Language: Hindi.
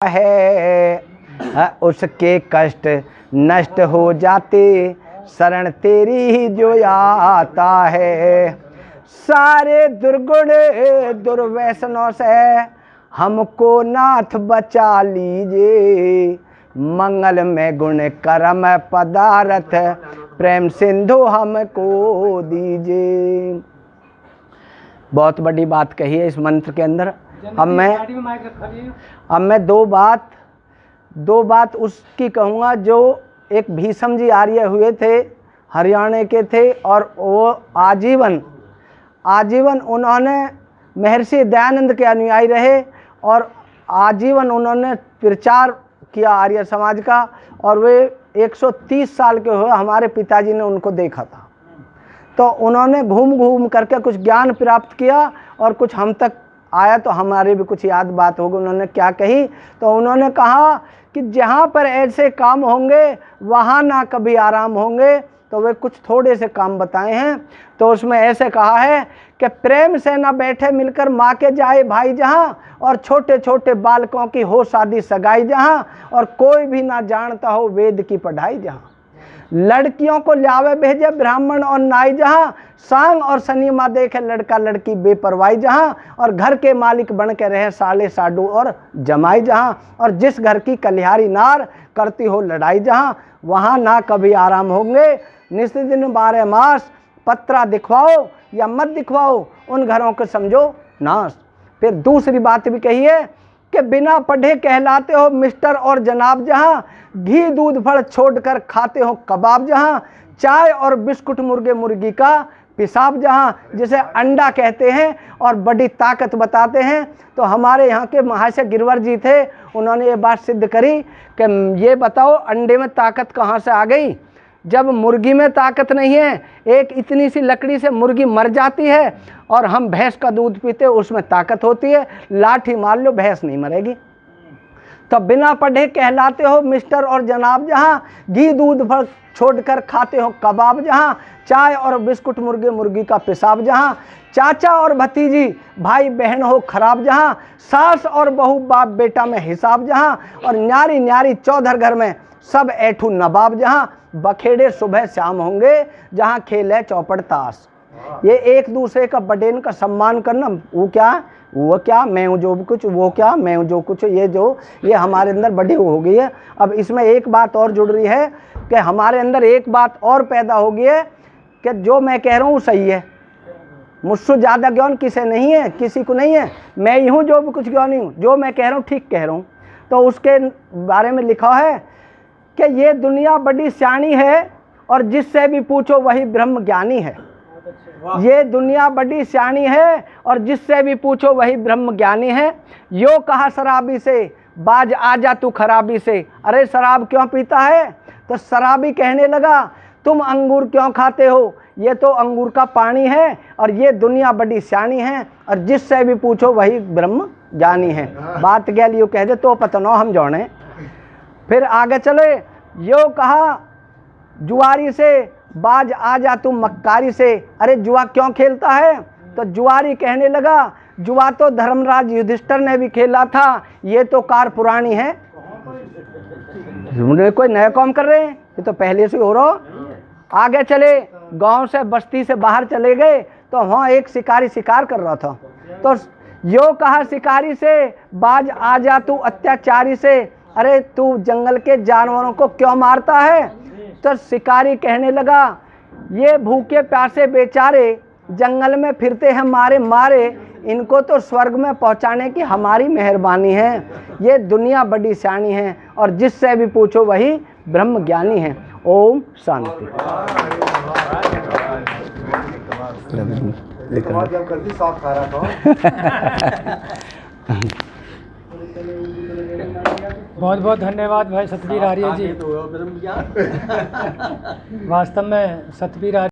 है, उसके कष्ट नष्ट हो जाते, शरण तेरी ही जो आता है। सारे दुर्गुण दुर्व्यसनों से हमको नाथ बचा लीजिए, मंगल में गुण कर्म पदार्थ प्रेम सिंधु हमको दीजिए। बहुत बड़ी बात कही है इस मंत्र के अंदर। अब मैं दो बात उसकी कहूँगा जो एक भीष्म जी आर्य हुए थे, हरियाणा के थे, और वो आजीवन उन्होंने महर्षि दयानंद के अनुयायी रहे और आजीवन उन्होंने प्रचार किया आर्य समाज का, और वे 130 साल के हुए। हमारे पिताजी ने उनको देखा था, तो उन्होंने घूम घूम करके कुछ ज्ञान प्राप्त किया और कुछ हम तक आया, तो हमारे भी कुछ याद बात होगी। उन्होंने क्या कही, तो उन्होंने कहा कि जहाँ पर ऐसे काम होंगे वहाँ ना कभी आराम होंगे। तो वे कुछ थोड़े से काम बताए हैं। तो उसमें ऐसे कहा है कि प्रेम से ना बैठे मिलकर माँ के जाए भाई जहाँ, और छोटे छोटे बालकों की हो शादी सगाई जहाँ, और कोई भी ना जानता हो वेद की पढ़ाई जहाँ। लड़कियों को लावे भेजे ब्राह्मण और नाई जहाँ, सांग और सनीमा देखे लड़का लड़की बेपरवाही जहाँ, और घर के मालिक बन के रहे साले साडू और जमाई जहाँ, और जिस घर की कलिहारी नार करती हो लड़ाई जहाँ, वहाँ ना कभी आराम होंगे। निश्चित दिन 12 मास पत्रा दिखवाओ या मत दिखवाओ, उन घरों को समझो नाश। फिर दूसरी बात भी कही है कि बिना पढ़े कहलाते हो मिस्टर और जनाब जहाँ, घी दूध फल छोड़कर खाते हो कबाब जहाँ, चाय और बिस्कुट मुर्गे मुर्गी का पेशाब जहाँ, जिसे अंडा कहते हैं और बड़ी ताकत बताते हैं। तो हमारे यहाँ के महाशय गिरवर जी थे, उन्होंने ये बात सिद्ध करी कि ये बताओ अंडे में ताकत कहाँ से आ गई, जब मुर्गी में ताकत नहीं है। एक इतनी सी लकड़ी से मुर्गी मर जाती है, और हम भैंस का दूध पीते उसमें ताकत होती है, लाठी मार लो भैंस नहीं मरेगी। तो बिना पढ़े कहलाते हो मिस्टर और जनाब जहाँ, घी दूध फल छोड़कर खाते हो कबाब जहाँ, चाय और बिस्कुट मुर्गे मुर्गी का पेशाब जहाँ, चाचा और भतीजी भाई बहन हो खराब जहाँ, सास और बहू बाप बेटा में हिसाब जहाँ, और न्यारी न्यारी चौधर घर में सब ऐठू नवाब जहाँ, बखेड़े सुबह शाम होंगे जहाँ खेले चौपड़ ताश। ये एक दूसरे का बड़ेन का सम्मान करना, वो क्या मैं हूँ जो कुछ, वो क्या मैं हूँ जो कुछ, ये हमारे अंदर बड़ी हो गई है। अब इसमें एक बात और जुड़ रही है कि हमारे अंदर एक बात और पैदा हो गई है कि जो मैं कह रहा हूँ सही है, मुझसे ज़्यादा ज्ञान किसे नहीं है, किसी को नहीं है। मैं ही हूँ जो भी कुछ ज्ञानी हूँ, जो मैं कह रहा हूँ ठीक कह रहा हूँ। तो उसके बारे में लिखा है कि ये दुनिया बड़ी सियानी है और जिससे भी पूछो वही ब्रह्म ज्ञानी है। ये दुनिया बड़ी सियानी है और जिससे भी पूछो वही ब्रह्म ज्ञानी है। यो कहा शराबी से बाज आजा तू खराबी से, अरे शराब क्यों पीता है? तो शराबी कहने लगा तुम अंगूर क्यों खाते हो, ये तो अंगूर का पानी है, और ये दुनिया बड़ी सियानी है और जिससे भी पूछो वही ब्रह्म ज्ञानी है। बात क्या लियो कह दे तो पतनो हम जोड़े। फिर आगे चले, यो कहा जुआरी से बाज आजा तुम मक्कारी से, अरे जुआ क्यों खेलता है? तो जुआरी कहने लगा जुआ तो धर्मराज युधिष्ठिर ने भी खेला था, ये तो कार पुरानी है। कोई नया काम कर रहे हैं, ये तो पहले से हो रहा। आगे चले, गांव से बस्ती से बाहर चले गए तो वहाँ एक शिकारी शिकार कर रहा था। तो यो कहा शिकारी से बाज आजा तू अत्याचारी से, अरे तू जंगल के जानवरों को क्यों मारता है? तो शिकारी कहने लगा ये भूखे प्यासे बेचारे जंगल में फिरते हैं मारे मारे, इनको तो स्वर्ग में पहुंचाने की हमारी मेहरबानी है। ये दुनिया बड़ी सियानी है और जिससे भी पूछो वही ब्रह्म ज्ञानी है। ओम शांति। बहुत बहुत धन्यवाद भाई सतबीर आर्य जी। वास्तव में सतबीर आर्य